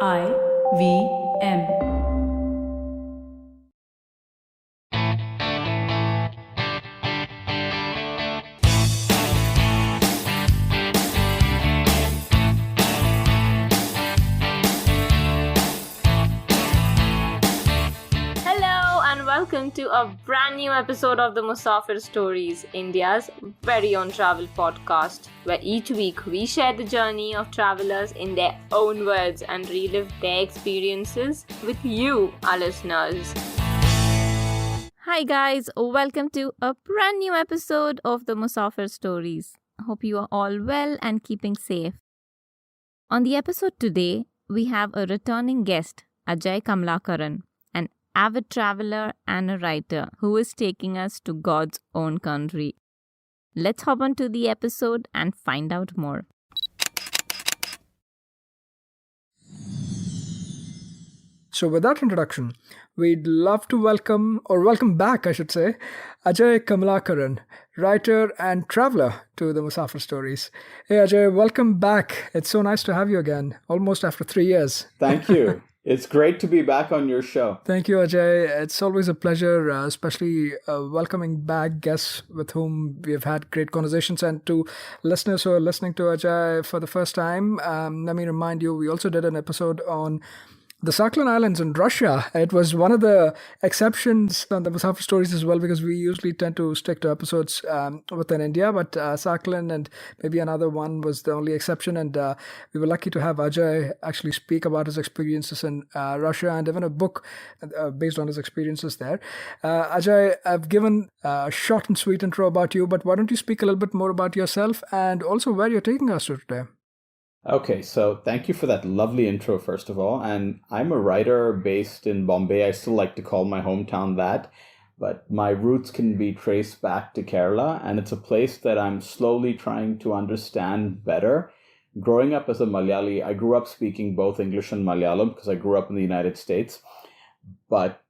IVM. Hello and welcome to a brand new episode of the Musafir Stories, India's very own travel podcast, where each week we share the journey of travelers in their own words and relive their experiences with you, our listeners. Hi guys, welcome to a brand new episode of the Musafir Stories. Hope you are all well and keeping safe. On the episode today, we have a returning guest, Ajay Kamalakaran, an avid traveler and a writer who is taking us to God's own country. Let's hop on to the episode and find out more. So with that introduction, we'd love to welcome back, I should say, Ajay Kamalakaran, writer and traveler to the Musafir Stories. Hey Ajay, welcome back. It's so nice to have you again, almost after 3 years. Thank you. It's great to be back on your show. Thank you, Ajay. It's always a pleasure, especially welcoming back guests with whom we have had great conversations. And to listeners who are listening to Ajay for the first time, let me remind you, we also did an episode on the Sakhalin Islands in Russia. It was one of the exceptions on the Musafir Stories as well, because we usually tend to stick to episodes within India, but Sakhalin and maybe another one was the only exception. And we were lucky to have Ajay actually speak about his experiences in Russia and even a book based on his experiences there. Ajay, I've given a short and sweet intro about you, but why don't you speak a little bit more about yourself and also where you're taking us to today? Okay, so thank you for that lovely intro, first of all. And I'm a writer based in Bombay. I still like to call my hometown that, but my roots can be traced back to Kerala, and it's a place that I'm slowly trying to understand better. Growing up as a Malayali, I grew up speaking both English and Malayalam because I grew up in the United States, but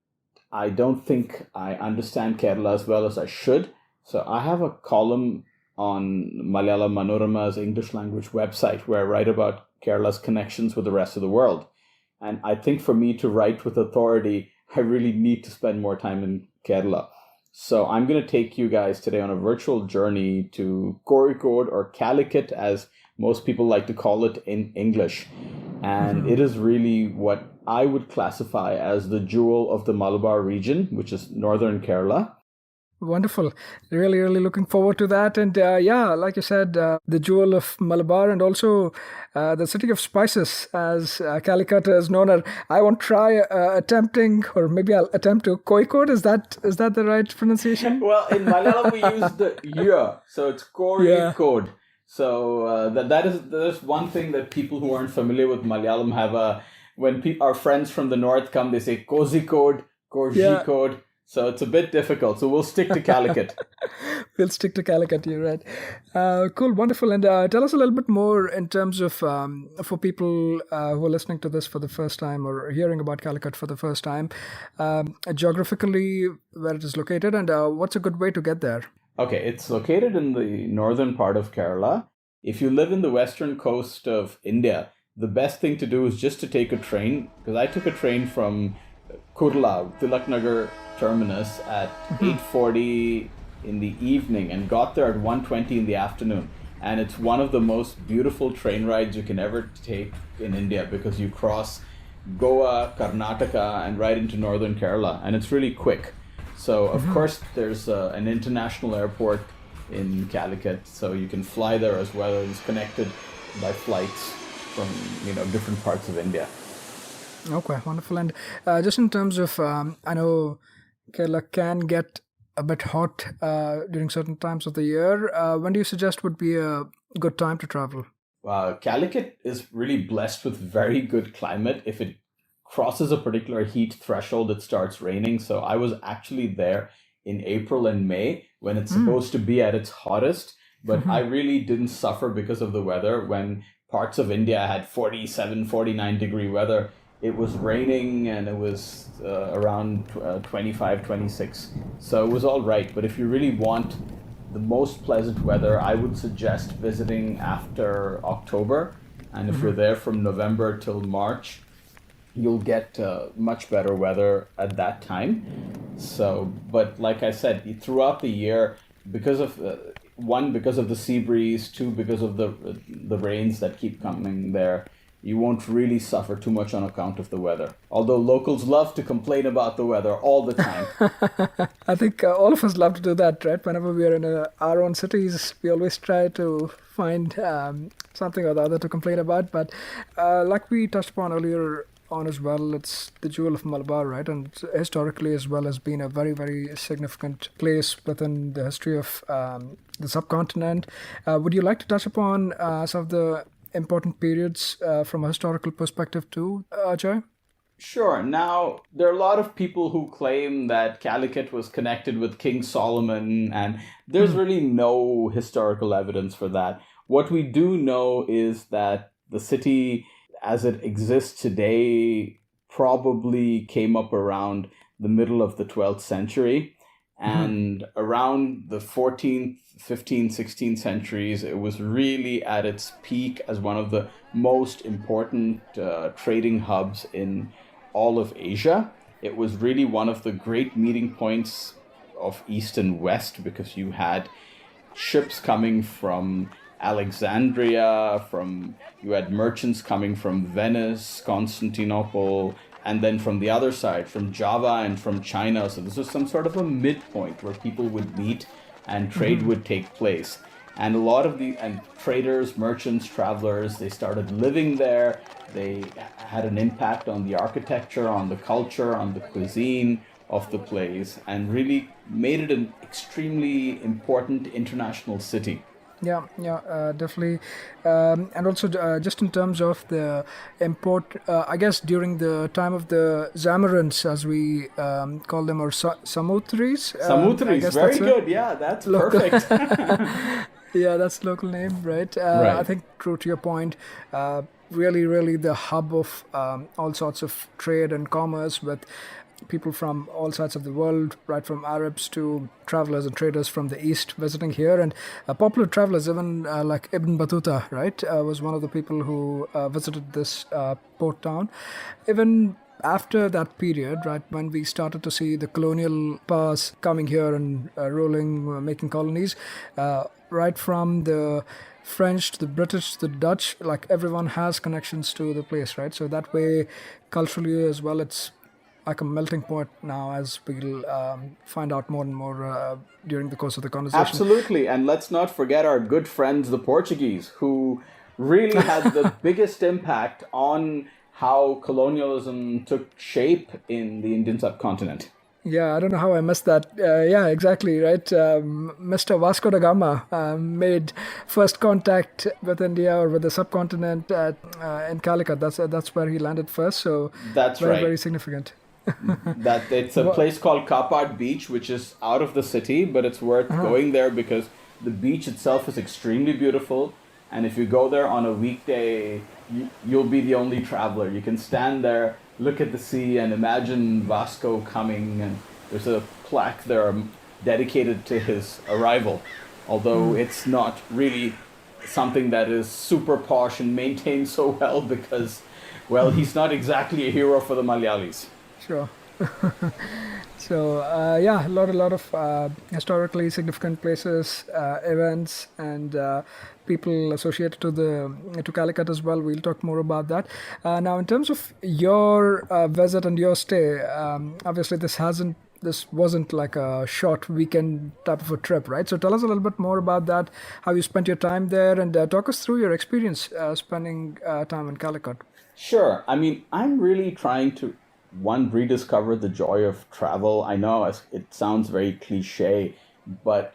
I don't think I understand Kerala as well as I should. So I have a column on Malayalam Manorama's English language website where I write about Kerala's connections with the rest of the world. And I think for me to write with authority, I really need to spend more time in Kerala. So I'm going to take you guys today on a virtual journey to Kozhikode, or Calicut, as most people like to call it in English. And it is really what I would classify as the jewel of the Malabar region, which is northern Kerala. Wonderful. Really, really looking forward to that. And like you said, the jewel of Malabar, and also the city of spices, as Calicut is known. I won't try attempting, or maybe I'll attempt to Kozhikode. Is that the right pronunciation? Well, in Malayalam we use the y, so it's Kozhikode. So that is one thing that people who aren't familiar with Malayalam have when our friends from the north come, they say Kozhikode, Kozhikode. Yeah. So it's a bit difficult. So we'll stick to Calicut. We'll stick to Calicut, you're right. Cool, wonderful. And tell us a little bit more in terms of, for people who are listening to this for the first time or hearing about Calicut for the first time, geographically, where it is located, and what's a good way to get there? Okay, it's located in the northern part of Kerala. If you live in the western coast of India, the best thing to do is just to take a train, because I took a train from Kurla, Tilaknagar terminus at 8:40 in the evening and got there at 1:20 in the afternoon. And it's one of the most beautiful train rides you can ever take in India, because you cross Goa, Karnataka, and right into northern Kerala, and it's really quick. So of course there's an international airport in Calicut, so you can fly there as well. It's connected by flights from different parts of India. Okay, wonderful. And just in terms of, I know Kerala can get a bit hot during certain times of the year. When do you suggest would be a good time to travel? Calicut is really blessed with very good climate. If it crosses a particular heat threshold, it starts raining. So I was actually there in April and May when it's supposed to be at its hottest. But I really didn't suffer because of the weather. When parts of India had 47, 49 degree weather, it was raining and it was around 25, 26. So it was all right. But if you really want the most pleasant weather, I would suggest visiting after October. And if you're there from November till March, you'll get much better weather at that time. So, but like I said, throughout the year, because of one, because of the sea breeze, two, because of the rains that keep coming there, you won't really suffer too much on account of the weather. Although locals love to complain about the weather all the time. I think all of us love to do that, right? Whenever we are in our own cities, we always try to find something or the other to complain about. But like we touched upon earlier on as well, it's the jewel of Malabar, right? And historically as well has been a very, very significant place within the history of the subcontinent. Would you like to touch upon some of the important periods from a historical perspective too, Ajay? Sure. Now, there are a lot of people who claim that Calicut was connected with King Solomon, and there's really no historical evidence for that. What we do know is that the city, as it exists today, probably came up around the middle of the 12th century. And around the 14th, 15th, 16th centuries, it was really at its peak as one of the most important trading hubs in all of Asia. It was really one of the great meeting points of East and West, because you had ships coming from Alexandria, you had merchants coming from Venice, Constantinople, and then from the other side, from Java and from China. So this was some sort of a midpoint where people would meet and trade would take place. And a lot of the traders, merchants, travelers, they started living there. They had an impact on the architecture, on the culture, on the cuisine of the place, and really made it an extremely important international city. Yeah, definitely. And also, just in terms of the import, I guess during the time of the Zamorins, as we call them, or Samoothris. Samoothris, very good. Yeah, that's perfect. Yeah, that's local name, right? Right. I think, true to your point, really, really the hub of all sorts of trade and commerce with people from all sides of the world, right from Arabs to travelers and traders from the East visiting here. And popular travelers, even like Ibn Battuta, right, was one of the people who visited this port town. Even after that period, right, when we started to see the colonial powers coming here and ruling, making colonies, right from the French to the British to the Dutch, like everyone has connections to the place, right? So that way, culturally as well, it's like a melting pot now, as we'll find out more and more during the course of the conversation. Absolutely. And let's not forget our good friends, the Portuguese, who really had the biggest impact on how colonialism took shape in the Indian subcontinent. Yeah, I don't know how I missed that. Yeah, exactly, right. Mr. Vasco da Gama made first contact with India or with the subcontinent in Calicut. That's where he landed first. So that's very, right. very significant. That it's a place called Kapat Beach, which is out of the city, but it's worth going there because the beach itself is extremely beautiful. And if you go there on a weekday, you'll be the only traveler. You can stand there, look at the sea, and imagine Vasco coming. And there's a plaque there dedicated to his arrival, although it's not really something that is super posh and maintained so well because, well, he's not exactly a hero for the Malayalis. Sure. So yeah, a lot of historically significant places, events, and people associated to Calicut as well. We'll talk more about that. Now, in terms of your visit and your stay, obviously this wasn't like a short weekend type of a trip, right? So tell us a little bit more about that, how you spent your time there, and talk us through your experience spending time in Calicut. Sure. I mean, I'm really trying to rediscover the joy of travel. I know it sounds very cliche, but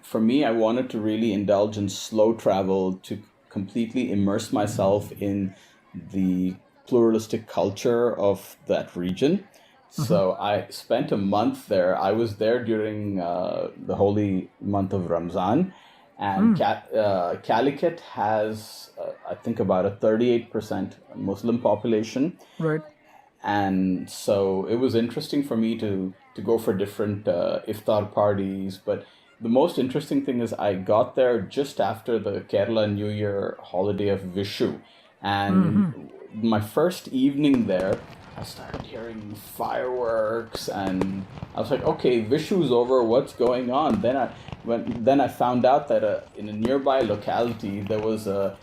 for me, I wanted to really indulge in slow travel to completely immerse myself in the pluralistic culture of that region. So I spent a month there. I was there during the holy month of Ramzan. And Calicut has, I think, about a 38% Muslim population. Right. And so it was interesting for me to go for different iftar parties. But the most interesting thing is I got there just after the Kerala New Year holiday of Vishu. And my first evening there, I started hearing fireworks, and I was like, okay, Vishu's over. What's going on? Then I found out that in a nearby locality there was a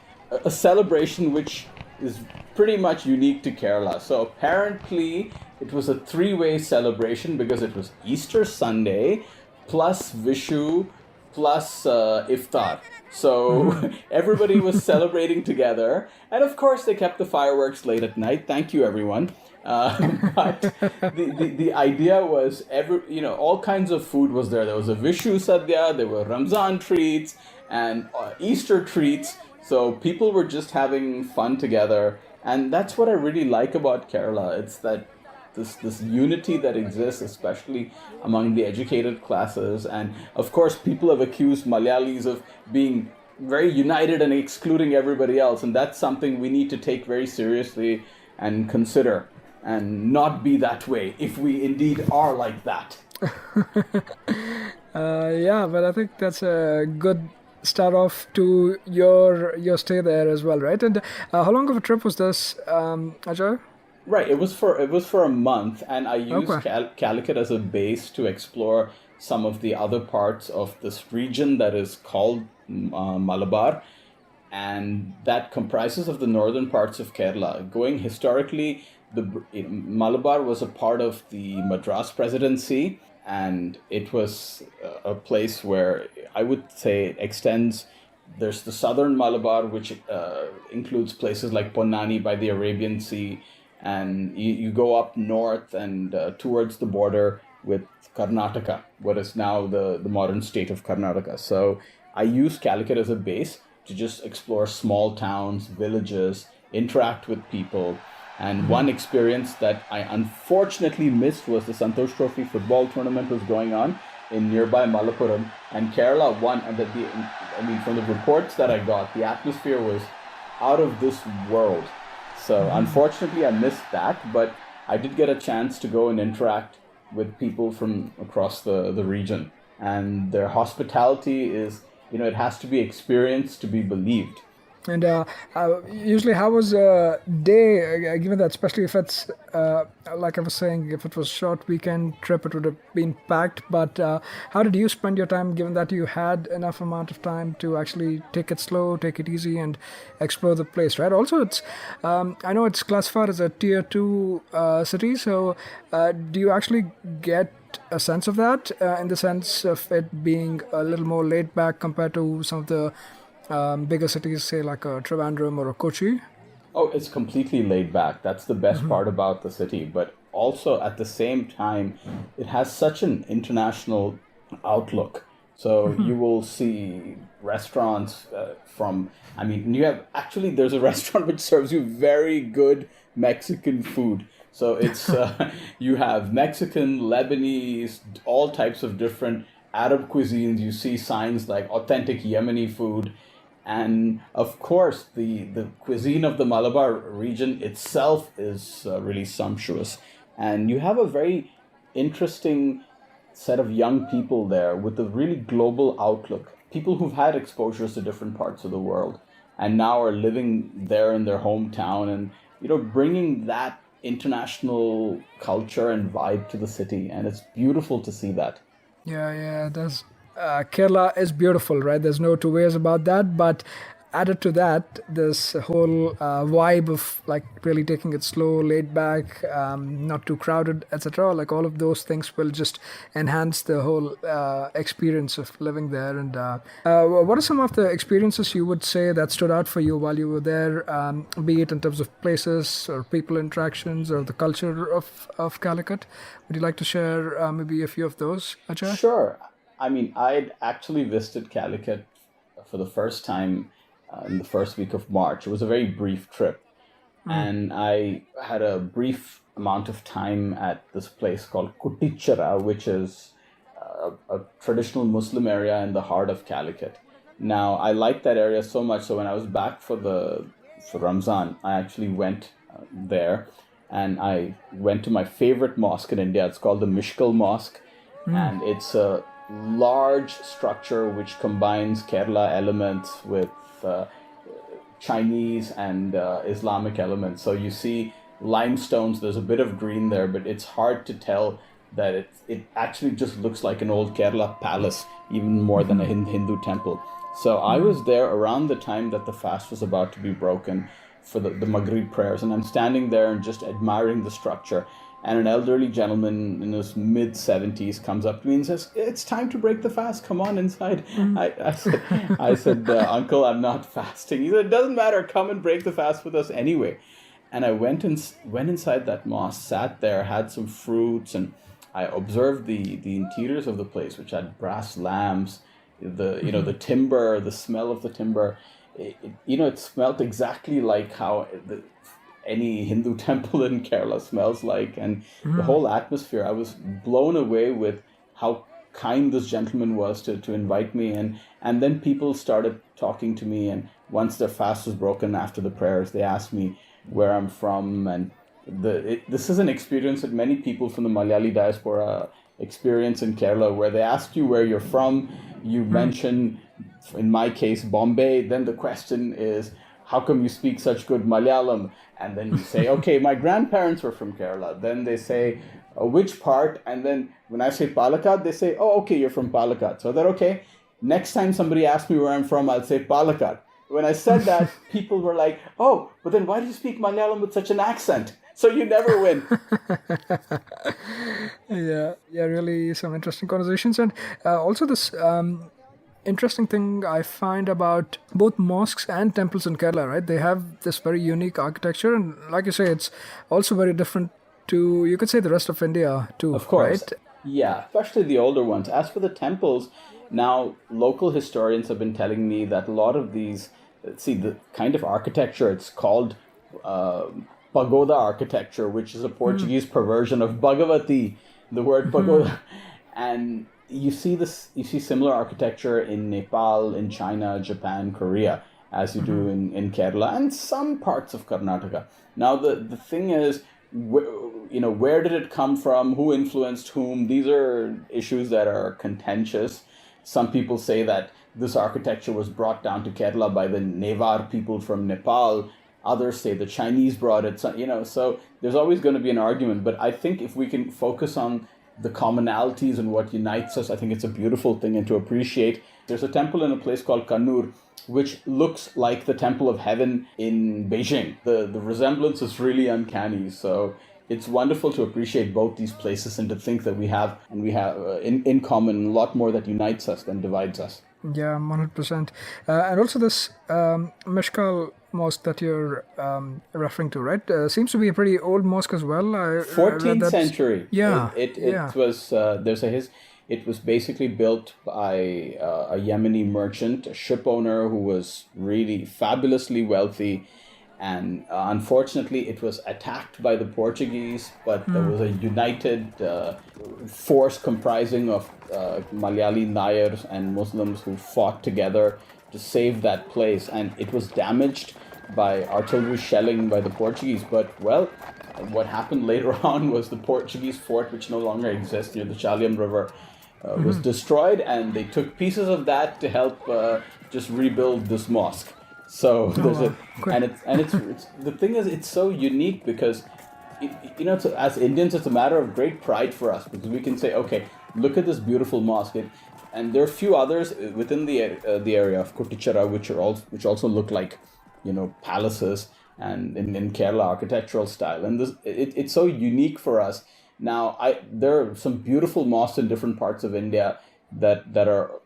celebration which is pretty much unique to Kerala. So apparently it was a three-way celebration because it was Easter Sunday plus Vishu plus Iftar. So everybody was celebrating together, and of course they kept the fireworks late at night. Thank you, everyone. But the idea was all kinds of food was there. There was a Vishu Sadhya, there were Ramzan treats and Easter treats. So people were just having fun together, and that's what I really like about Kerala. It's that this unity that exists, especially among the educated classes. And of course, people have accused Malayalis of being very united and excluding everybody else, and that's something we need to take very seriously and consider, and not be that way if we indeed are like that. Yeah, but I think that's a good start off to your stay there as well, right? And how long of a trip was this, Ajay? Right, it was for a month, and I used Calicut as a base to explore some of the other parts of this region that is called Malabar, and that comprises of the northern parts of Kerala. Going historically, Malabar was a part of the Madras Presidency, and it was a place where I would say it extends. There's the southern Malabar, which includes places like Ponnani by the Arabian Sea, and you go up north and towards the border with Karnataka, what is now the modern state of Karnataka. So I use Calicut as a base to just explore small towns, villages, interact with people. And one experience that I unfortunately missed was the Santosh Trophy football tournament was going on in nearby Malappuram, and Kerala won. And from the reports that I got, the atmosphere was out of this world. So unfortunately, I missed that, but I did get a chance to go and interact with people from across the region. And their hospitality is, it has to be experienced to be believed. And usually, how was a day, given that, especially if it's, like I was saying, if it was a short weekend trip, it would have been packed. But how did you spend your time, given that you had enough amount of time to actually take it slow, take it easy, and explore the place, right? Also, it's I know it's classified as a tier 2 city. So do you actually get a sense of that, in the sense of it being a little more laid back compared to some of the bigger cities, say like a Trivandrum or a Kochi? Oh, it's completely laid back. That's the best part about the city. But also at the same time, it has such an international outlook. So you will see restaurants there's a restaurant which serves you very good Mexican food. So it's you have Mexican, Lebanese, all types of different Arab cuisines. You see signs like authentic Yemeni food. And of course, the cuisine of the Malabar region itself is really sumptuous. And you have a very interesting set of young people there with a really global outlook. People who've had exposures to different parts of the world and now are living there in their hometown, and bringing that international culture and vibe to the city. And it's beautiful to see that. Yeah, there's Kerala is beautiful, right? There's no two ways about that. But added to that, this whole vibe of like really taking it slow, laid back, not too crowded, etc. Like all of those things will just enhance the whole experience of living there. And what are some of the experiences you would say that stood out for you while you were there, be it in terms of places or people interactions or the culture of Calicut? Would you like to share maybe a few of those, Ajay? Sure. I'd actually visited Calicut for the first time in the first week of March. It was a very brief trip. And I had a brief amount of time at this place called Kuttichara, which is a traditional Muslim area in the heart of Calicut. Now, I liked that area so much, so when I was back for Ramzan, I actually went there, and I went to my favorite mosque in India. It's called the Mishkal Mosque, and it's a large structure which combines Kerala elements with Chinese and Islamic elements. So you see limestones, there's a bit of green there, but it's hard to tell that it actually just looks like an old Kerala palace, even more than a Hindu temple. So I was there around the time that the fast was about to be broken for the Maghrib prayers, and I'm standing there and just admiring the structure. And an elderly gentleman in his mid-70s comes up to me and says, "It's time to break the fast. Come on inside." I said, "Uncle, I'm not fasting." He said, "It doesn't matter. Come and break the fast with us anyway." And I went inside that mosque, sat there, had some fruits, and I observed the interiors of the place, which had brass lamps, the timber, the smell of the timber. It smelled exactly like how any Hindu temple in Kerala smells like, and the whole atmosphere. I was blown away with how kind this gentleman was to invite me, and then people started talking to me, and once their fast was broken after the prayers, they asked me where I'm from, and this is an experience that many people from the Malayali diaspora experience in Kerala, where they ask you where you're from, you mention, in my case, Bombay, then the question is, how come you speak such good Malayalam? And then you say, okay, my grandparents were from Kerala. Then they say, which part? And then when I say Palakkad, they say, oh, okay, you're from Palakkad. So I thought, okay, next time somebody asks me where I'm from, I'll say Palakkad. When I said that, people were like, oh, but then why do you speak Malayalam with such an accent? So you never win. Yeah, really some interesting conversations. And also this interesting thing I find about both mosques and temples in Kerala, right? They have this very unique architecture. And like you say, it's also very different to, you could say, the rest of India too, of course. Right? Yeah, especially the older ones. As for the temples, now local historians have been telling me that a lot of these, the kind of architecture, it's called pagoda architecture, which is a Portuguese perversion of Bhagavati, the word pagoda. And you see similar architecture in Nepal, in China, Japan, Korea, as you do in Kerala and some parts of Karnataka. Now the thing is, where did it come from? Who influenced whom? These are issues that are contentious. Some people say that this architecture was brought down to Kerala by the Nevar people from Nepal. Others say the Chinese brought it. So there's always going to be an argument. But I think if we can focus on the commonalities and what unites us, I think it's a beautiful thing, and to appreciate. There's a temple in a place called Kannur, which looks like the Temple of Heaven in Beijing. The resemblance is really uncanny. So it's wonderful to appreciate both these places and to think that we have in common a lot more that unites us than divides us. Yeah, 100%. And also this Mishkal mosque that you're referring to, right? Seems to be a pretty old mosque as well. 14th century. Yeah. It was it was basically built by a Yemeni merchant, a ship owner who was really fabulously wealthy. And unfortunately, it was attacked by the Portuguese, but there was a united force comprising of Malayali Nayars and Muslims who fought together to save that place. And it was damaged by artillery shelling by the Portuguese. But, well, what happened later on was the Portuguese fort, which no longer exists near the Chaliam River, was destroyed. And they took pieces of that to help just rebuild this mosque. So there's it's the thing is, it's so unique because as Indians, it's a matter of great pride for us, because we can say, okay, look at this beautiful mosque, and there are a few others within the area of Kuttichara which also look like palaces and in Kerala architectural style, and it's so unique for us. Now there are some beautiful mosques in different parts of India that are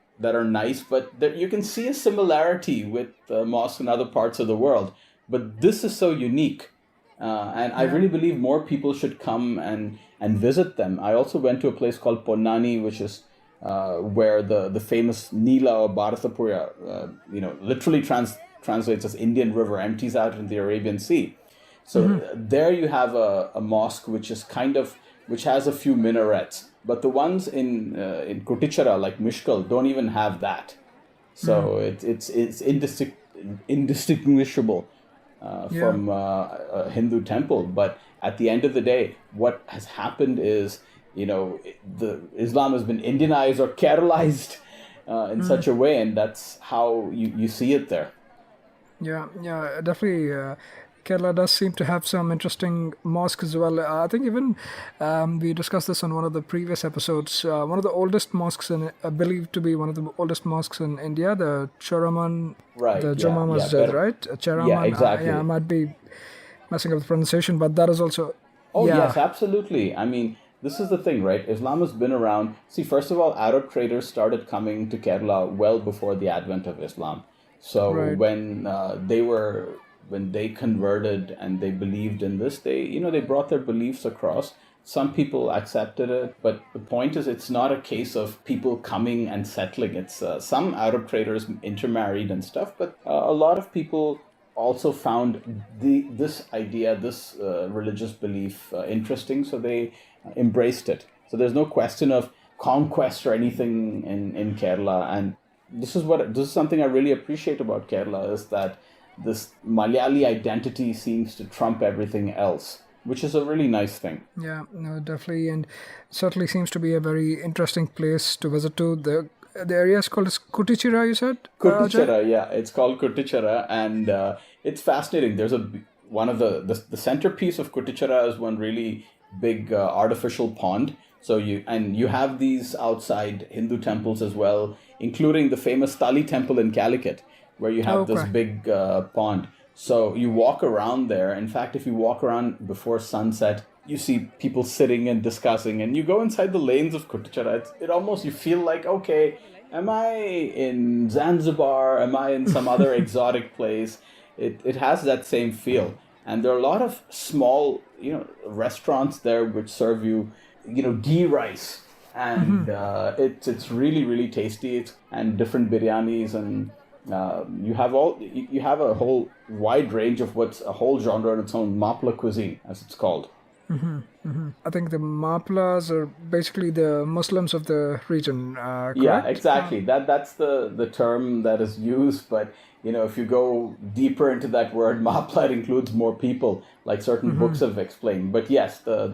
nice, but you can see a similarity with mosques in other parts of the world. But this is so unique. And I really believe more people should come and visit them. I also went to a place called Ponnani, which is where the famous Nila or Bharatapura, literally translates as Indian River, empties out in the Arabian Sea. So there you have a mosque which has a few minarets. But the ones in Kuttichara, like Mishkal, don't even have that. So it's indistinguishable from a Hindu temple. But at the end of the day, what has happened is, the Islam has been Indianized or Keralized in such a way, and that's how you see it there. Yeah, definitely. Kerala does seem to have some interesting mosques as well. I think even we discussed this on one of the previous episodes. One of the oldest mosques, believed to be one of the oldest mosques in India, the Choraman, Right. the Yeah. Juma Yeah. Masjid, Better. right? Yeah. Cheraman. Yeah, I Exactly. might be messing up the pronunciation, but that is also, Oh, yeah, yes, absolutely. I mean, this is the thing, right? Islam has been around. See, first of all, Arab traders started coming to Kerala well before the advent of Islam. So right. when they converted and they believed in this, they brought their beliefs across. Some people accepted it, but the point is, it's not a case of people coming and settling. It's some Arab traders intermarried and stuff, but a lot of people also found this idea, this religious belief interesting, so they embraced it. So there's no question of conquest or anything in Kerala, and this is something I really appreciate about Kerala is that this Malayali identity seems to trump everything else, which is a really nice thing. Yeah, no, definitely, and certainly seems to be a very interesting place to visit to. The area is called as Kutichira, you said, Ajay? Kutichara, yeah, it's called Kutichara, and it's fascinating. There's one of the centerpiece of Kutichara is one really big artificial pond. So you have these outside Hindu temples as well, including the famous Tali temple in Calicut, where you have this Okay. big pond. So you walk around there. In fact, if you walk around before sunset, you see people sitting and discussing, and you go inside the lanes of Kutichara. It almost you feel like, okay, am I in Zanzibar? Am I in some other exotic place? It has that same feel, and there are a lot of small restaurants there which serve you ghee rice, and it's really really tasty. And different biryanis, and you have a whole wide range of what's a whole genre in its own, mapla cuisine as it's called. I think the Maplas are basically the Muslims of the region, Yeah, correct? exactly. That's the term that is used, but if you go deeper into that word, Mapla, it includes more people, like certain books have explained. But yes, the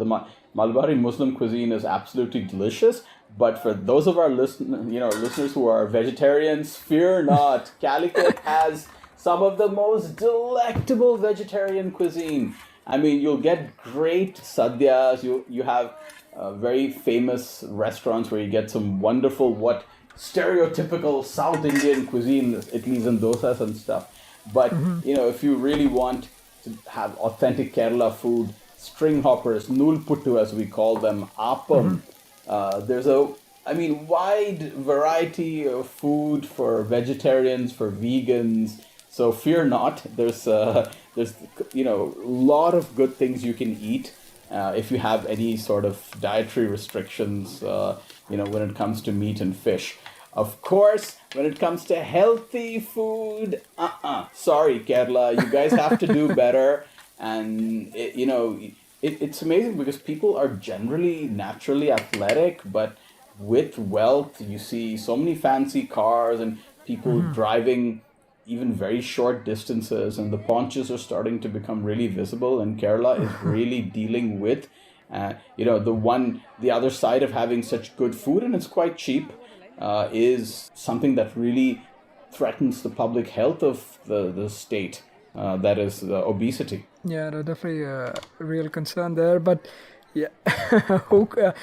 Malabari Muslim cuisine is absolutely delicious. But for those of our listeners who are vegetarians, fear not. Calicut has some of the most delectable vegetarian cuisine. I mean, you'll get great sadhyas. You have very famous restaurants where you get some wonderful what stereotypical South Indian cuisine, idlis and dosas and stuff. But if you really want to have authentic Kerala food, string hoppers, nulputtu as we call them, appam. There's wide variety of food for vegetarians, for vegans. So fear not. There's a lot of good things you can eat if you have any sort of dietary restrictions. When it comes to meat and fish. Of course, when it comes to healthy food, sorry, Kerala, you guys have to do better. And it's amazing because people are generally naturally athletic, but with wealth, you see so many fancy cars and people driving even very short distances, and the paunches are starting to become really visible. And Kerala is really dealing with, the other side of having such good food, and it's quite cheap, is something that really threatens the public health of the state. That is obesity. Yeah, there's definitely a real concern there. But yeah, who could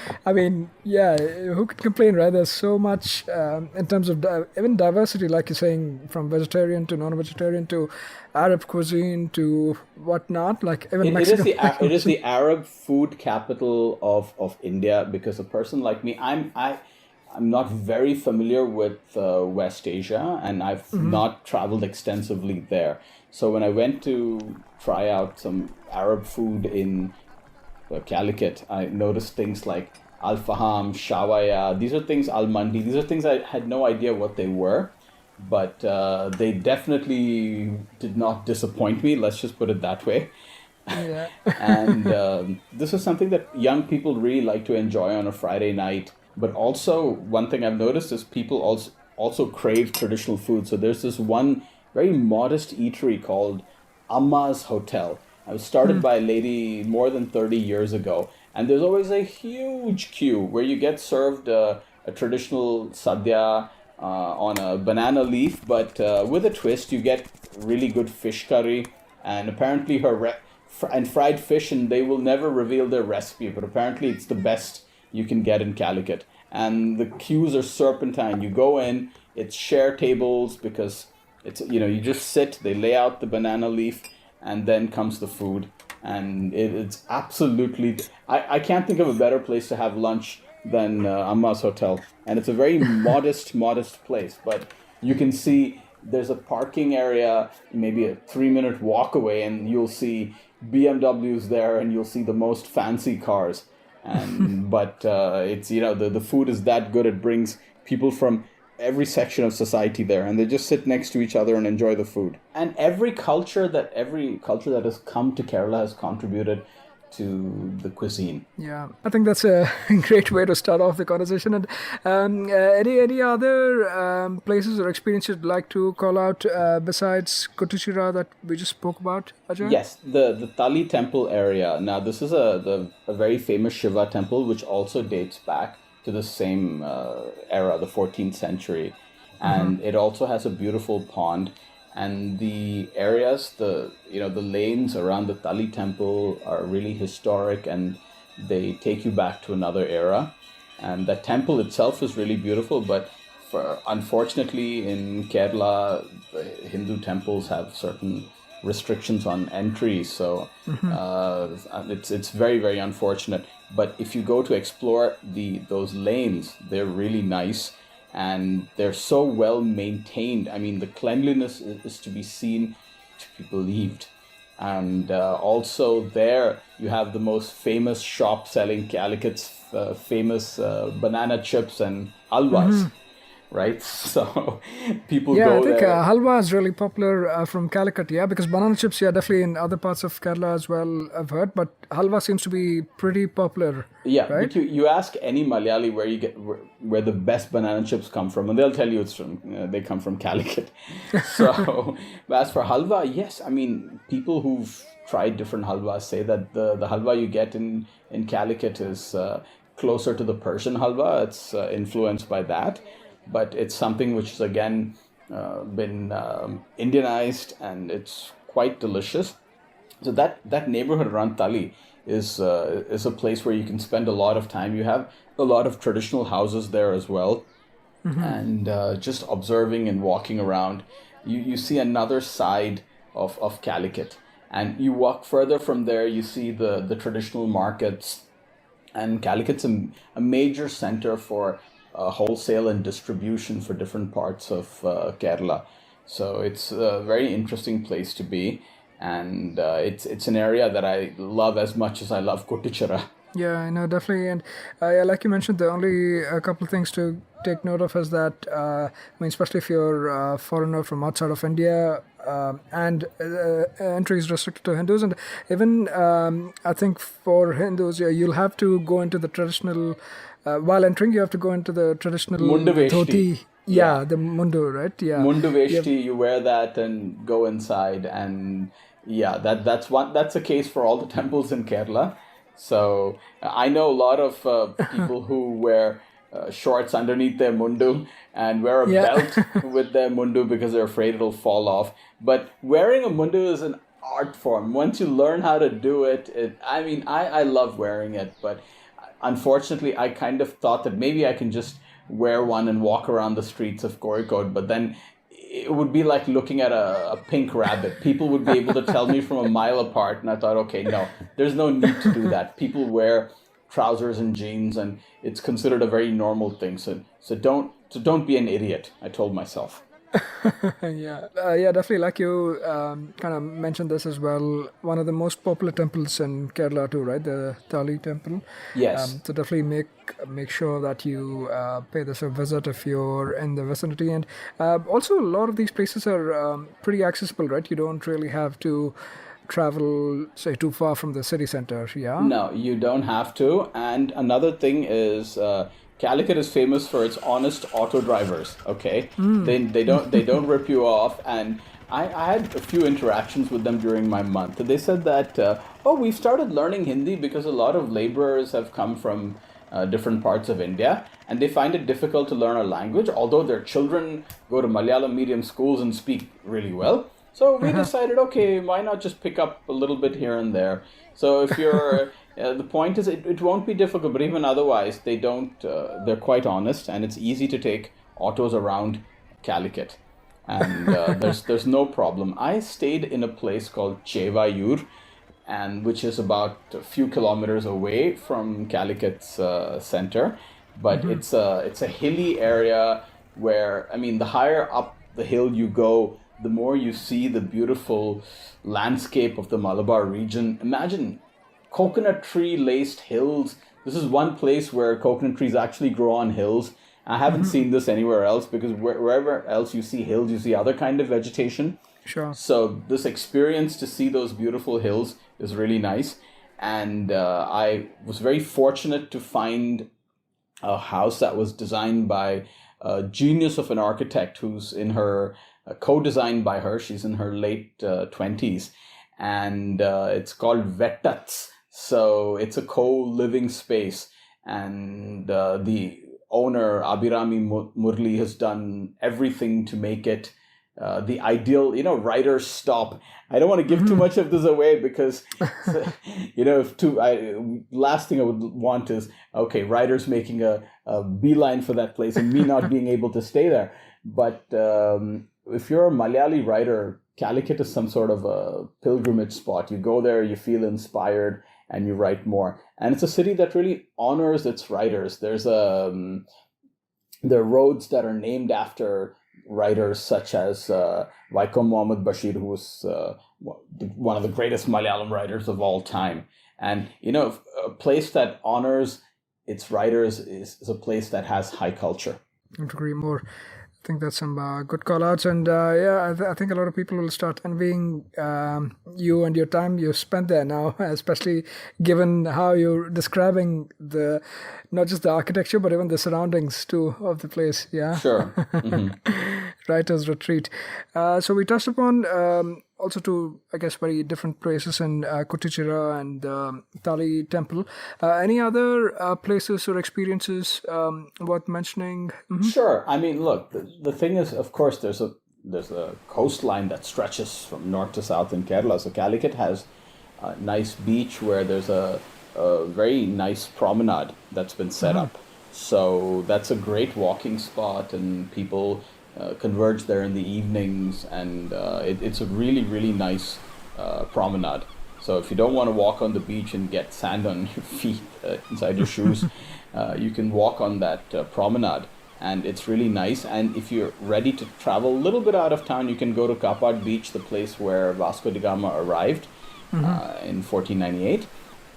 complain, right? There's so much in terms of even diversity, like you're saying, from vegetarian to non-vegetarian to Arab cuisine to whatnot, like even Mexican. It is the Arab food capital of India, because a person like me, I'm not very familiar with West Asia, and I've not traveled extensively there. So when I went to try out some Arab food in Calicut, I noticed things like al-faham, shawaya. These are things, al-mandi. These are things I had no idea what they were, but they definitely did not disappoint me. Let's just put it that way. Yeah. And this is something that young people really like to enjoy on a Friday night. But also, one thing I've noticed is people also crave traditional food. So there's this one very modest eatery called Amma's Hotel. I was started by a lady more than 30 years ago. And there's always a huge queue where you get served a traditional sadhya, on a banana leaf, but with a twist. You get really good fish curry, and apparently and fried fish, and they will never reveal their recipe, but apparently it's the best you can get in Calicut. And the queues are serpentine. You go in, it's share tables because it's, you just sit, they lay out the banana leaf, and then comes the food. And it's absolutely, I can't think of a better place to have lunch than Amma's Hotel. And it's a very modest place, but you can see there's a parking area, maybe a 3-minute walk away, and you'll see BMWs there, and you'll see the most fancy cars. And but it's, the food is that good. It brings people from every section of society there, and they just sit next to each other and enjoy the food. And every culture that has come to Kerala has contributed to the cuisine. Yeah, I think that's a great way to start off the conversation. And any other places or experiences you'd like to call out besides Kutuchira that we just spoke about, Ajay? Yes, the Tali temple area. Now, this is a very famous Shiva temple, which also dates back to the same era, the 14th century. And it also has a beautiful pond. And the areas, the lanes around the Tali temple are really historic, and they take you back to another era. And the temple itself is really beautiful, but unfortunately in Kerala, the Hindu temples have certain restrictions on entry. So it's very, very unfortunate. But if you go to explore those lanes, they're really nice. And they're so well maintained. I mean, the cleanliness is to be seen, to be believed. And also there, you have the most famous shop selling Calicut's famous banana chips and halwas, right? So people go there. Yeah, I think halwa is really popular from Calicut, because banana chips, definitely in other parts of Kerala as well, I've heard. But halwa seems to be pretty popular. Yeah, right? But you ask any Malayali where the best banana chips come from, and they'll tell you they come from Calicut. So, as for halwa, yes, I mean, people who've tried different halwas say that the halwa you get in Calicut is closer to the Persian halwa. It's influenced by that, but it's something which has again been Indianized, and it's quite delicious. So that neighborhood around Tali is a place where you can spend a lot of time. You have a lot of traditional houses there as well, and just observing and walking around, you see another side of Calicut. And you walk further from there, you see the traditional markets, and Calicut's a major center for wholesale and distribution for different parts of Kerala. So it's a very interesting place to be. And it's an area that I love as much as I love Kutuchira. Yeah, I know, definitely. And like you mentioned, the only a couple of things to take note of is that, especially if you're a foreigner from outside of India, and entry is restricted to Hindus. And even, I think for Hindus, you'll have to go into the traditional, while entering, you have to go into the traditional dhoti. Yeah, the mundu, right? Yeah. Mundu veshti, you wear that and go inside, and that's a case for all the temples in Kerala. So I know a lot of people who wear shorts underneath their mundu and wear a belt with their mundu because they're afraid it'll fall off. But wearing a mundu is an art form. Once you learn how to do it, I love wearing it, but unfortunately I kind of thought that maybe I can just wear one and walk around the streets of Kozhikode, but then it would be like looking at a pink rabbit. People would be able to tell me from a mile apart, and I thought, okay, no, there's no need to do that. People wear trousers and jeans, and it's considered a very normal thing. So don't be an idiot, I told myself. Definitely. Like you kind of mentioned this as well. One of the most popular temples in Kerala too, right? The Tali temple. Yes. So definitely make sure that you pay this a visit if you're in the vicinity. And also, a lot of these places are pretty accessible, right? You don't really have to travel, say, too far from the city center. Yeah. No, you don't have to. And another thing is, Calicut is famous for its honest auto drivers. Okay, they don't rip you off, and I had a few interactions with them during my month. They said that we've started learning Hindi because a lot of laborers have come from different parts of India, and they find it difficult to learn a language, although their children go to Malayalam medium schools and speak really well. So we decided, okay, why not just pick up a little bit here and there? So if you're, the point is, it won't be difficult, but even otherwise, they don't, they're quite honest, and it's easy to take autos around Calicut. And there's no problem. I stayed in a place called Chevayur, and which is about a few kilometers away from Calicut's center. But it's a hilly area where, I mean, the higher up the hill you go, the more you see the beautiful landscape of the Malabar region. Imagine coconut tree laced hills. This is one place where coconut trees actually grow on hills. I haven't seen this anywhere else, because wherever else you see hills, you see other kind of vegetation. Sure. So this experience to see those beautiful hills is really nice. And I was very fortunate to find a house that was designed by a genius of an architect who's in her, co-designed by her. She's in her late 20s. And it's called Vettats. So it's a co-living space. And the owner, Abhirami Murli, has done everything to make it the ideal, writer's stop. I don't want to give too much of this away, because, last thing I would want is, okay, writers making a beeline for that place and me not being able to stay there. But if you're a Malayali writer, Calicut is some sort of a pilgrimage spot. You go there, you feel inspired, and you write more. And it's a city that really honors its writers. There are roads that are named after writers such as Vaikom Muhammad Bashir, who was one of the greatest Malayalam writers of all time. And, a place that honors its writers is a place that has high culture. I don't agree more. I think that's some good call-outs, and I think a lot of people will start envying you and your time you spent there now, especially given how you're describing not just the architecture, but even the surroundings too of the place. Yeah, sure. Writer's retreat. So we touched upon also two, I guess, very different places in Kuttichira and Tali Temple. Any other places or experiences worth mentioning? Mm-hmm. Sure. I mean, look, the thing is, of course, there's a coastline that stretches from north to south in Kerala. So Calicut has a nice beach where there's a very nice promenade that's been set up. So that's a great walking spot, and people converge there in the evenings, and it's a really, really nice promenade. So if you don't want to walk on the beach and get sand on your feet inside your shoes, you can walk on that promenade, and it's really nice. And if you're ready to travel a little bit out of town, you can go to Kapat Beach, the place where Vasco da Gama arrived in 1498.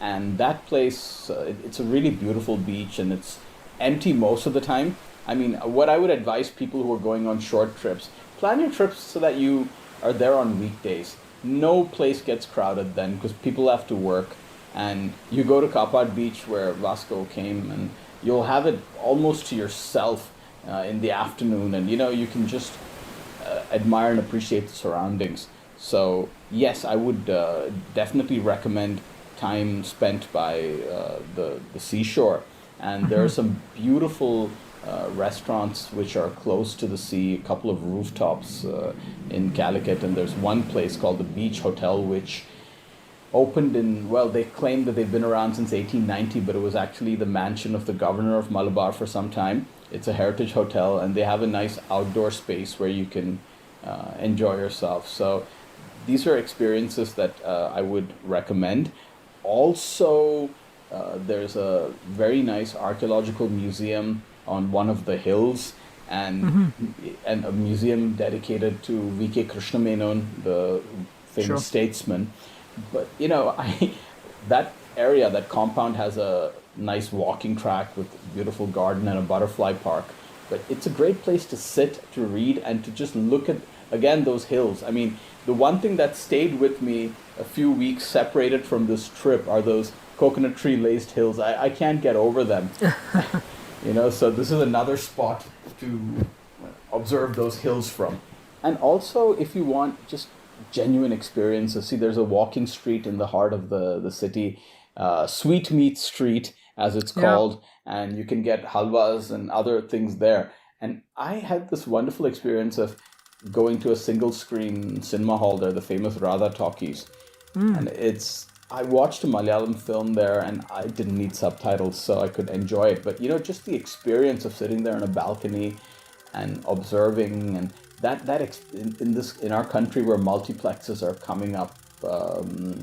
And that place, it's a really beautiful beach, and it's empty most of the time. I mean, what I would advise people who are going on short trips, plan your trips so that you are there on weekdays. No place gets crowded then, because people have to work. And you go to Kapat Beach where Vasco came, and you'll have it almost to yourself in the afternoon. And, you can just admire and appreciate the surroundings. So, yes, I would definitely recommend time spent by the seashore. And there are some beautiful restaurants which are close to the sea, a couple of rooftops in Calicut, and there's one place called the Beach Hotel, which opened they claim that they've been around since 1890, but it was actually the mansion of the governor of Malabar for some time. It's a heritage hotel, and they have a nice outdoor space where you can enjoy yourself. So these are experiences that I would recommend. Also, there's a very nice archaeological museum on one of the hills, and a museum dedicated to V.K. Krishna Menon, the famous statesman. But, that area, that compound has a nice walking track with a beautiful garden and a butterfly park. But it's a great place to sit, to read, and to just look at, again, those hills. I mean, the one thing that stayed with me a few weeks separated from this trip are those coconut tree laced hills. I can't get over them. So this is another spot to observe those hills from. And also, if you want just genuine experiences, see, there's a walking street in the heart of the city, Sweetmeat Street, as it's Yeah. called, and you can get halwas and other things there. And I had this wonderful experience of going to a single screen cinema hall there, the famous Radha Talkies. And I watched a Malayalam film there, and I didn't need subtitles, so I could enjoy it. But just the experience of sitting there on a balcony and observing, and in our country where multiplexes are coming up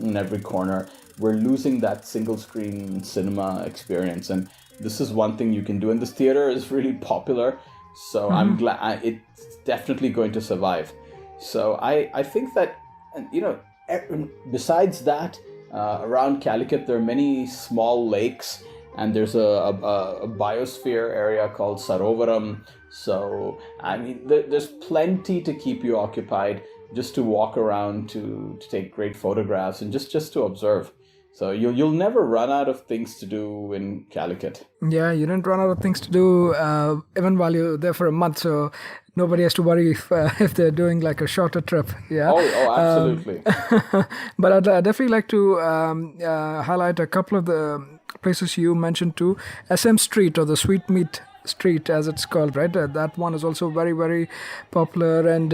in every corner, we're losing that single screen cinema experience. And this is one thing you can do, and this theater is really popular, so I'm glad it's definitely going to survive. So I think that, besides that, around Calicut there are many small lakes, and there's a biosphere area called Sarovaram. So I mean, there's plenty to keep you occupied, just to walk around, to take great photographs, and just to observe. So you'll never run out of things to do in Calicut. Yeah, you didn't run out of things to do even while you're there for a month, so nobody has to worry if they're doing like a shorter trip. Yeah. Oh, absolutely. But I'd definitely like to highlight a couple of the places you mentioned too. SM Street, or the Sweetmeat Street as it's called, right? That one is also very, very popular, and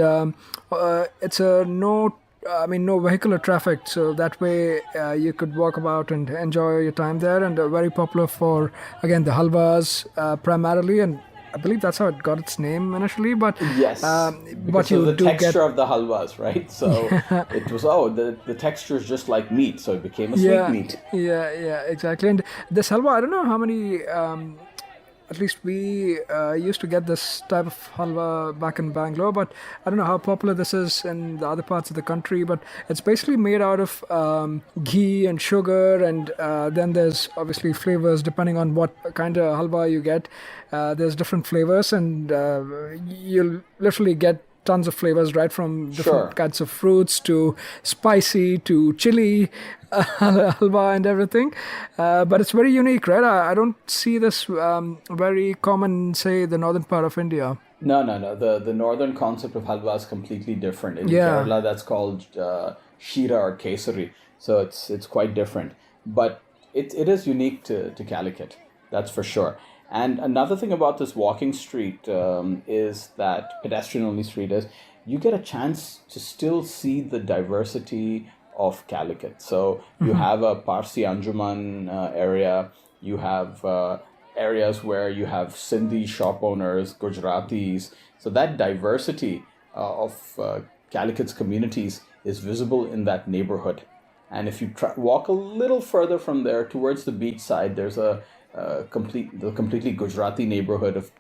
it's no vehicular traffic, so that way you could walk about and enjoy your time there, and very popular for, again, the halwas primarily, and I believe that's how it got its name initially. But yes, but because you of the do texture get of the halwas, right? So it was the texture is just like meat, so it became a yeah, sweetmeat. yeah, exactly. And this halwa, I don't know how many. At least we used to get this type of halwa back in Bangalore, but I don't know how popular this is in the other parts of the country. But it's basically made out of ghee and sugar, and then there's obviously flavors depending on what kind of halwa you get. There's different flavors, and you'll literally get tons of flavors, right from different kinds of fruits to spicy to chili halwa and everything. But it's very unique, right? I don't see this very common in, say, the northern part of India. No. The northern concept of halwa is completely different. In Kerala, that's called shira or kesari. So it's quite different. But it is unique to Calicut, that's for sure. And another thing about this walking street is that pedestrian-only street is you get a chance to still see the diversity of Calicut. So you have a Parsi Anjuman area. You have areas where you have Sindhi shop owners, Gujaratis. So that diversity of Calicut's communities is visible in that neighborhood. And if you walk a little further from there towards the beach side, there's the completely Gujarati neighborhood of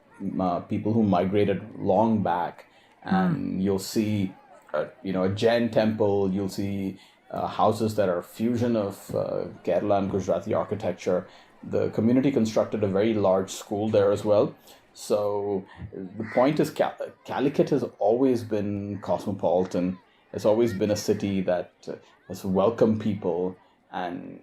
people who migrated long back, and you'll see a Jain temple. You'll see houses that are a fusion of Kerala and Gujarati architecture. The community constructed a very large school there as well. So the point is, Calicut has always been cosmopolitan. It's always been a city that has welcomed people, and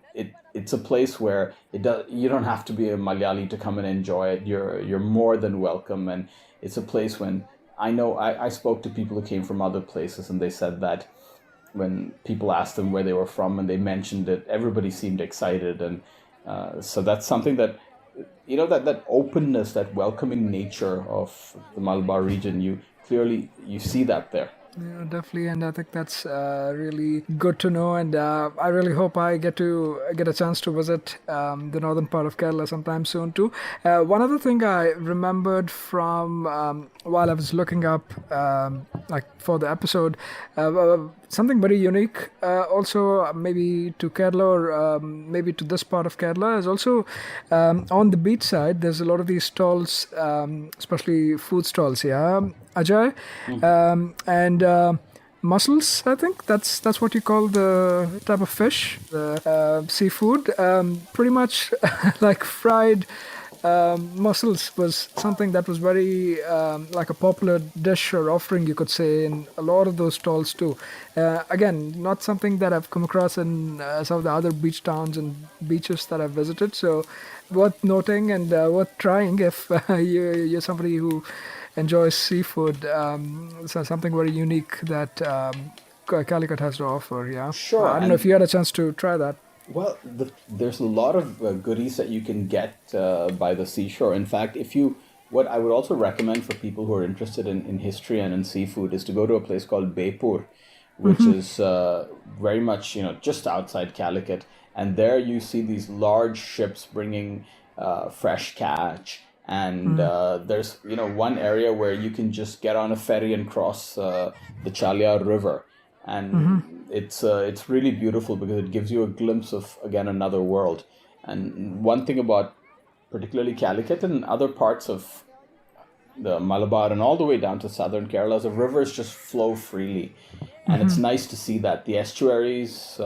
it's a place where you don't have to be a Malayali to come and enjoy it. You're more than welcome, and it's a place when I spoke to people who came from other places, and they said that when people asked them where they were from and they mentioned it, everybody seemed excited, and so that's something that that openness, that welcoming nature of the Malabar region. You see that there. Yeah, definitely, and I think that's really good to know. And I really hope I get a chance to visit the northern part of Kerala sometime soon too. One other thing I remembered from while I was looking up, like for the episode, something very unique. Also, maybe to Kerala or maybe to this part of Kerala is also on the beach side. There's a lot of these stalls, especially food stalls. Yeah, Ajay, and mussels. I think that's what you call the type of fish, the seafood. Pretty much like fried mussels was something that was very like a popular dish or offering, you could say, in a lot of those stalls too. Again, not something that I've come across in some of the other beach towns and beaches that I've visited. So worth noting and worth trying if you're somebody who enjoys seafood. So something very unique that Calicut has to offer. Yeah, Sure. I don't know if you had a chance to try that. Well, there's a lot of goodies that you can get by the seashore. In fact, what I would also recommend for people who are interested in history and in seafood is to go to a place called Bepur, which is very much, just outside Calicut. And there you see these large ships bringing fresh catch. And there's, one area where you can just get on a ferry and cross the Chaliyar River. And it's really beautiful because it gives you a glimpse of, again, another world. And one thing about particularly Calicut and other parts of the Malabar and all the way down to southern Kerala, the rivers just flow freely. And it's nice to see that. The estuaries,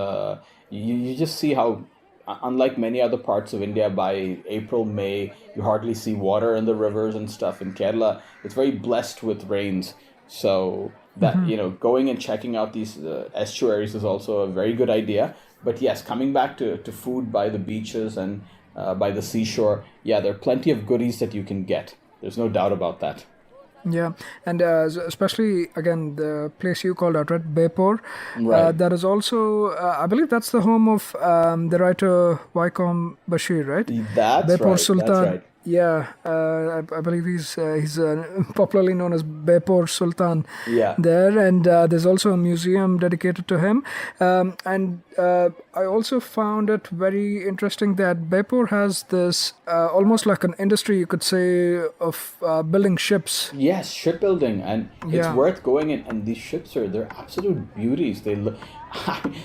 you just see how, unlike many other parts of India, by April, May, you hardly see water in the rivers and stuff. In Kerala, it's very blessed with rains. So that, going and checking out these estuaries is also a very good idea. But yes, coming back to food by the beaches and by the seashore, there are plenty of goodies that you can get. There's no doubt about that. Yeah, and especially, again, the place you called out, right, Bepur, Right. that is also, I believe that's the home of the writer Vaikom Bashir, right? That's Bepur right. Sultan. That's right. Yeah, I believe he's popularly known as Bepur Sultan Yeah. there, and there's also a museum dedicated to him. And I also found it very interesting that Bepur has this almost like an industry, you could say, of building ships. Yes, shipbuilding, and it's Yeah. worth going in. And these ships they're absolute beauties. They look,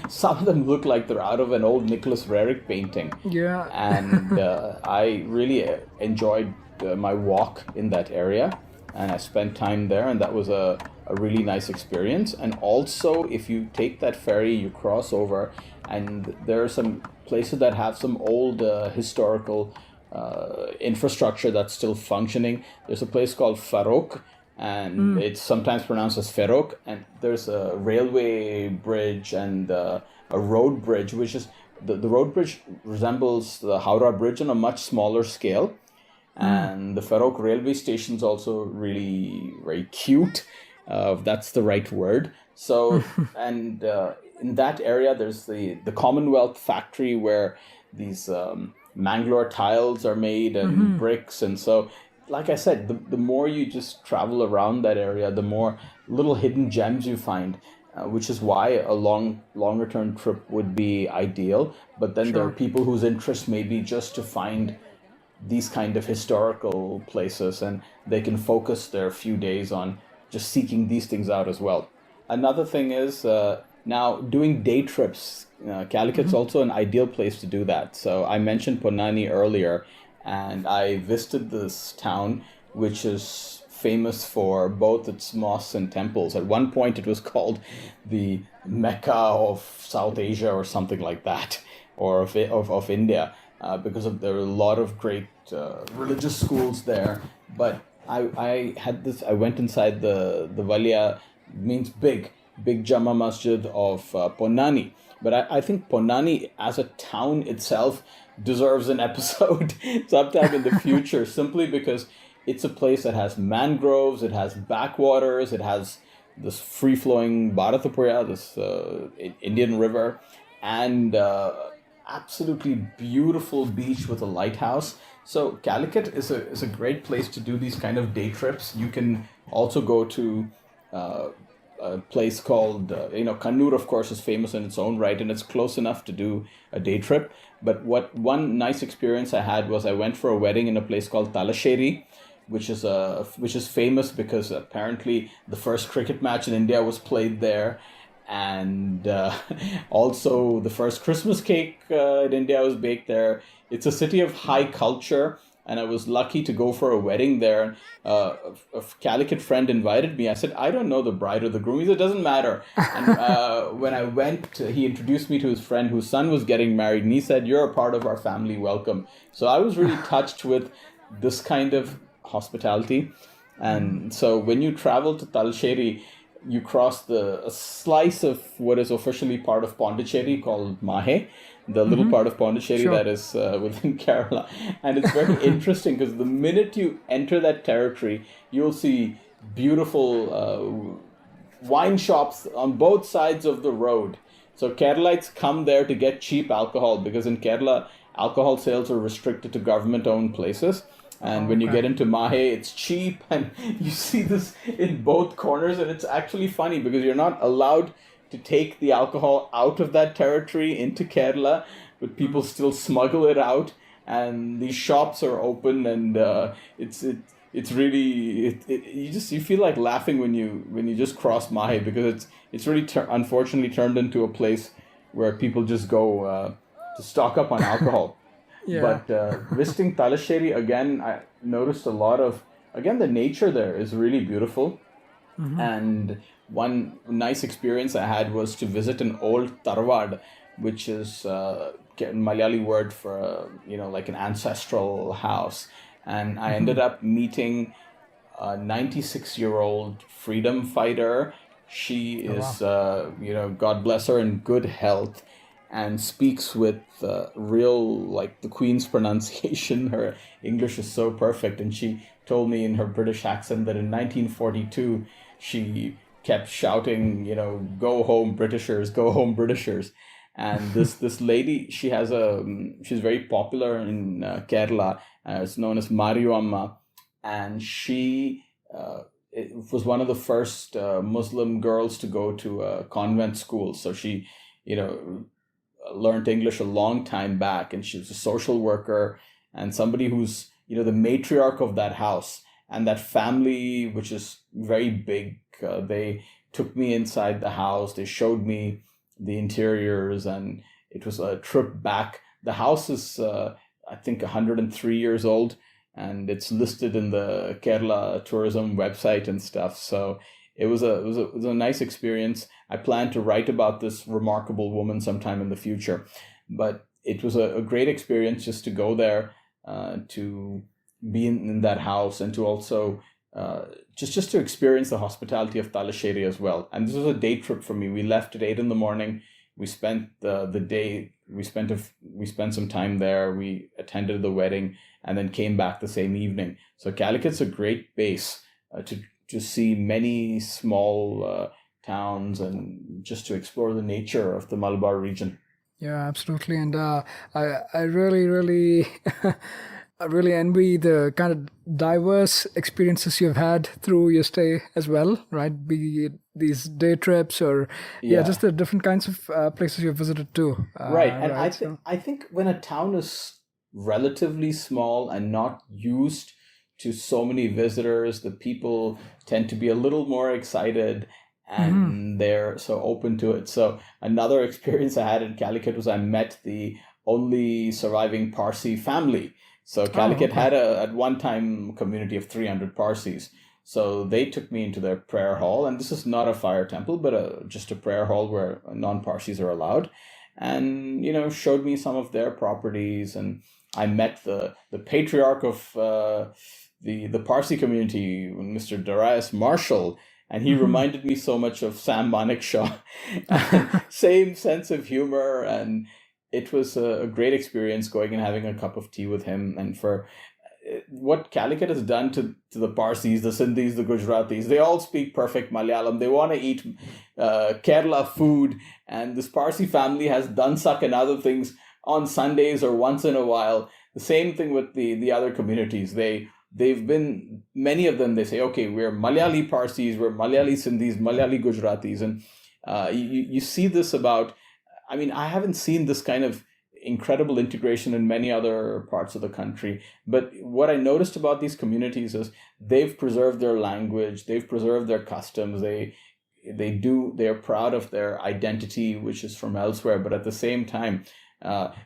some of them look like they're out of an old Nicholas Roerich painting. Yeah. And I really enjoyed my walk in that area, and I spent time there, and that was a really nice experience. And also, if you take that ferry, you cross over, and there are some places that have some old historical infrastructure that's still functioning. There's a place called Farokh, and it's sometimes pronounced as Ferok, and there's a railway bridge and a road bridge, which is the road bridge resembles the Howrah Bridge on a much smaller scale. And the Farokh railway station is also really very cute. If that's the right word. So, and in that area, there's the Commonwealth factory where these Mangalore tiles are made and bricks. And so, like I said, the more you just travel around that area, the more little hidden gems you find. Which is why a longer term trip would be ideal. But then there are people whose interest may be just to find these kind of historical places, and they can focus their few days on just seeking these things out as well. Another thing is now doing day trips. Calicut's also an ideal place to do that. So I mentioned Ponnani earlier, and I visited this town, which is famous for both its mosques and temples. At one point, it was called the Mecca of South Asia or something like that, or of India, because there are a lot of great religious schools there. But I went inside the Valia, means big Jama Masjid of Ponnani. But I think Ponnani as a town itself deserves an episode sometime in the future, simply because it's a place that has mangroves, it has backwaters, it has this free-flowing Bharatapura, this Indian river, and absolutely beautiful beach with a lighthouse. So Calicut is a great place to do these kind of day trips. You can also go to a place called, Kannur, of course, is famous in its own right, and it's close enough to do a day trip. But one nice experience I had was I went for a wedding in a place called Talasheri, which is famous because apparently the first cricket match in India was played there, and also the first Christmas cake in India was baked there. It's a city of high culture, and I was lucky to go for a wedding there. A Calicut friend invited me. I said, I don't know the bride or the groom. He said, it doesn't matter. And when I went, he introduced me to his friend whose son was getting married, and he said, you're a part of our family, welcome. So I was really touched with this kind of hospitality. And so when you travel to Talasheri, you cross a slice of what is officially part of Pondicherry called Mahe, the little part of Pondicherry that is within Kerala. And it's very interesting because the minute you enter that territory, you'll see beautiful wine shops on both sides of the road. So Keralites come there to get cheap alcohol because in Kerala, alcohol sales are restricted to government-owned places. And when you get into Mahe, it's cheap, and you see this in both corners, and it's actually funny because you're not allowed to take the alcohol out of that territory into Kerala, but people still smuggle it out, and these shops are open, and it's really you feel like laughing when you just cross Mahe because it's really unfortunately turned into a place where people just go to stock up on alcohol. Yeah. But visiting Talasheri again, I noticed a lot of, again, the nature there is really beautiful. And one nice experience I had was to visit an old Tarwad, which is Malayali word for, like an ancestral house. And I ended up meeting a 96-year-old freedom fighter. She is, God bless her, in good health, and speaks with real, like the Queen's pronunciation. Her English is so perfect. And she told me in her British accent that in 1942, she kept shouting, go home Britishers, go home Britishers. And this lady, she's very popular in Kerala. It's known as Mariamma. And she was one of the first Muslim girls to go to a convent school. So she, learned English a long time back, and she was a social worker and somebody who's, the matriarch of that house and that family, which is very big. They took me inside the house. They showed me the interiors, and it was a trip back. The house is, I think, 103 years old, and it's listed in the Kerala tourism website and stuff. So it was a nice experience. I plan to write about this remarkable woman sometime in the future, but it was a great experience just to go there, to be in that house, and to also just to experience the hospitality of Talasheri as well. And this was a day trip for me. We left at 8 a.m. We spent the day. We spent some time there. We attended the wedding and then came back the same evening. So Calicut's a great base to see many small towns and just to explore the nature of the Malabar region. Yeah, absolutely. And I really, really, I really envy the kind of diverse experiences you've had through your stay as well, right? Be it these day trips or just the different kinds of places you've visited too. Right. And I think when a town is relatively small and not used to so many visitors, the people tend to be a little more excited, and they're so open to it. So another experience I had in Calicut was I met the only surviving Parsi family. So Calicut had at one time a community of 300 Parsis. So they took me into their prayer hall, and this is not a fire temple, but just a prayer hall where non-Parsis are allowed, and showed me some of their properties. And I met the patriarch of the Parsi community, Mr. Darius Marshall, and he reminded me so much of Sam Manekshaw. Same sense of humor, and it was a great experience going and having a cup of tea with him. And for what Calicut has done to the Parsis, the Sindhis, the Gujaratis, they all speak perfect Malayalam. They want to eat Kerala food, and this Parsi family has dansak and other things on Sundays or once in a while. The same thing with the other communities. They've been, many of them, they say, okay, we're Malayali Parsis, we're Malayali Sindhis, Malayali Gujaratis. And you see this about, I haven't seen this kind of incredible integration in many other parts of the country. But what I noticed about these communities is they've preserved their language, they've preserved their customs, they're proud of their identity, which is from elsewhere. But at the same time,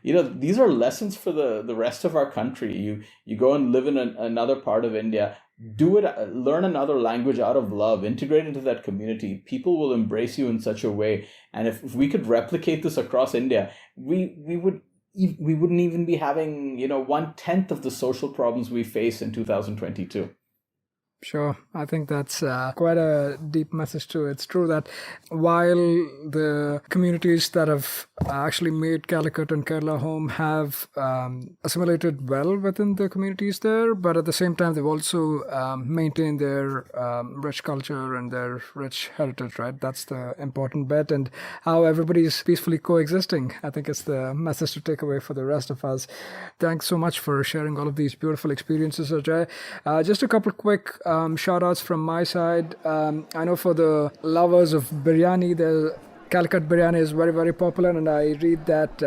these are lessons for the rest of our country. You go and live in another part of India, learn another language out of love, integrate into that community. People will embrace you in such a way. And if we could replicate this across India, we wouldn't even be having 1/10 of the social problems we face in 2022. Sure. I think that's quite a deep message too. It's true that while the communities that have actually made Calicut and Kerala home have assimilated well within the communities there, but at the same time, they've also maintained their rich culture and their rich heritage, right? That's the important bit, and how everybody's peacefully coexisting. I think it's the message to take away for the rest of us. Thanks so much for sharing all of these beautiful experiences, Ajay. Just a couple quick shout outs from my side. I know for the lovers of biryani, the Calicut biryani is very, very popular, and I read that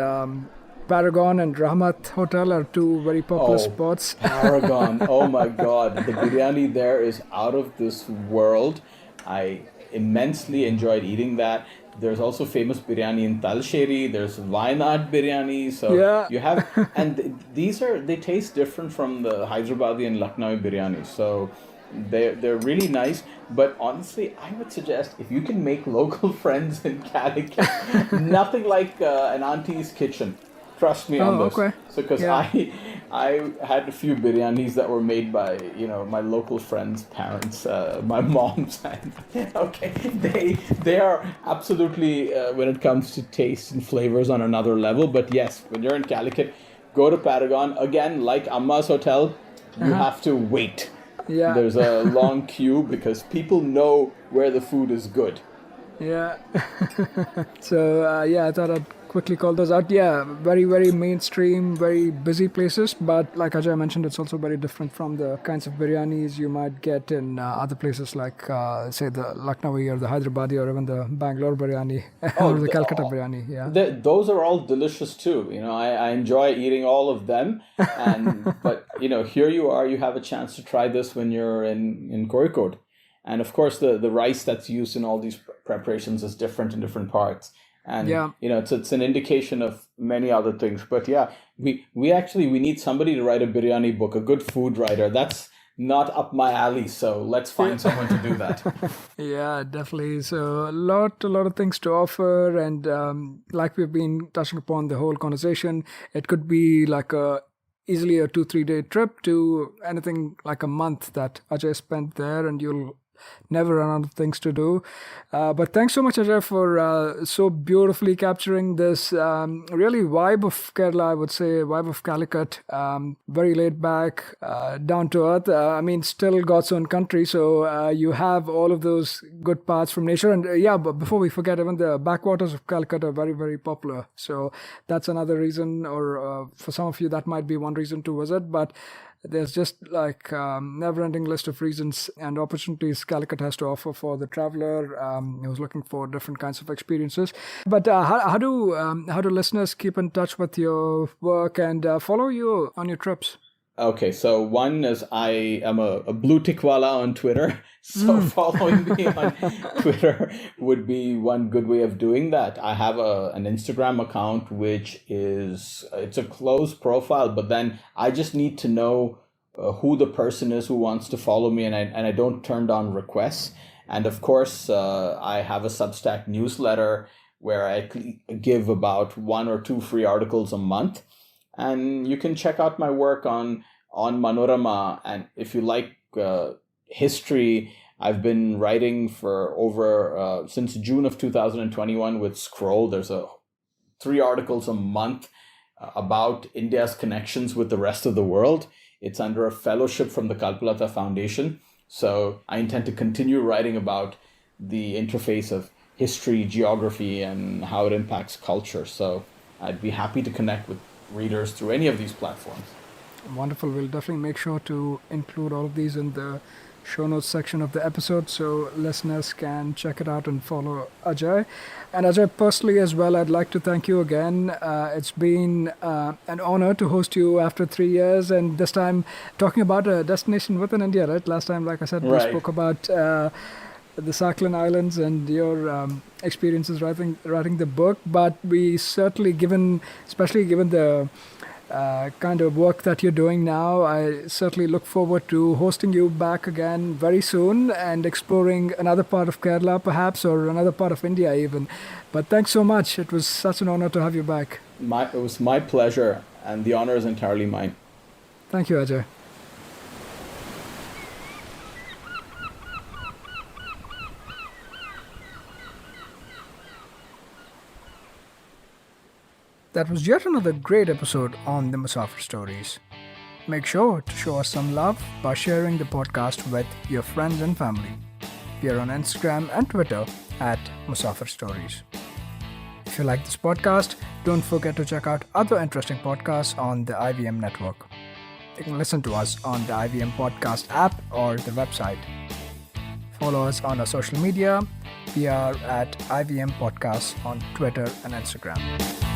Paragon and Rahmat Hotel are two very popular spots. Paragon. Oh my God. The biryani there is out of this world. I immensely enjoyed eating that. There's also famous biryani in Talsheri. There's Wayanad biryani. So you have, and they taste different from the Hyderabadi and Lucknowi biryani. So they're really nice. But honestly, I would suggest if you can make local friends in Calicut, nothing like an auntie's kitchen. Trust me on this. Okay. So because I had a few biryanis that were made by my local friends' parents, my mom's, and they are absolutely when it comes to taste and flavors on another level. But yes, when you're in Calicut, go to Paragon again. Like Amma's Hotel, you have to wait. Yeah. There's a long queue because people know where the food is good. Yeah. So I thought I'd quickly call those out. Yeah, very, very mainstream, very busy places. But like Ajay mentioned, it's also very different from the kinds of biryanis you might get in other places like, say, the Lucknowi or the Hyderabadi or even the Bangalore biryani or the Calcutta biryani. Yeah, those are all delicious too. I enjoy eating all of them. But here you have a chance to try this when you're in Kozhikode. And of course, the rice that's used in all these preparations is different in different parts. And, it's an indication of many other things. But we need somebody to write a biryani book, a good food writer. That's not up my alley. So let's find someone to do that. Yeah, definitely. So a lot of things to offer. And like we've been touching upon the whole conversation, it could be like easily a 2-3 day trip to anything like a month that Ajay spent there, and you'll never run out of things to do. But thanks so much, Ajay, for so beautifully capturing this really vibe of Kerala, I would say, vibe of Calicut. Very laid back, down to earth. Still God's own country. So you have all of those good parts from nature. And but before we forget, even the backwaters of Calicut are very, very popular. So that's another reason, or for some of you, that might be one reason to visit. But there's just like never-ending list of reasons and opportunities Calicut has to offer for the traveler who's looking for different kinds of experiences. But how do listeners keep in touch with your work and follow you on your trips? Okay, so one is I am a blue tickwala on Twitter. So following me on Twitter would be one good way of doing that. I have an Instagram account, which it's a closed profile, but then I just need to know who the person is who wants to follow me, and I don't turn down requests. And of course, I have a Substack newsletter where I give about 1 or 2 free articles a month. And you can check out my work on Manorama. And if you like history, I've been writing for over since June of 2021 with Scroll. There's 3 articles a month about India's connections with the rest of the world. It's under a fellowship from the Kalpalata Foundation. So I intend to continue writing about the interface of history, geography, and how it impacts culture. So I'd be happy to connect with readers through any of these platforms. Wonderful. We'll definitely make sure to include all of these in the show notes section of the episode so listeners can check it out and follow Ajay. And Ajay, personally as well, I'd like to thank you again. It's been an honor to host you after 3 years, and this time talking about a destination within India, right? Last time, like I said, we spoke about the Sakhalin Islands and your experiences writing the book. But we certainly, especially given the kind of work that you're doing now, I certainly look forward to hosting you back again very soon and exploring another part of Kerala perhaps, or another part of India even. But thanks so much. It was such an honor to have you back. It was my pleasure, and the honor is entirely mine. Thank you, Ajay. That was yet another great episode on the Musafir Stories. Make sure to show us some love by sharing the podcast with your friends and family. We are on Instagram and Twitter at Musafir Stories. If you like this podcast, don't forget to check out other interesting podcasts on the IVM network. You can listen to us on the IVM podcast app or the website. Follow us on our social media. We are at IVM Podcasts on Twitter and Instagram.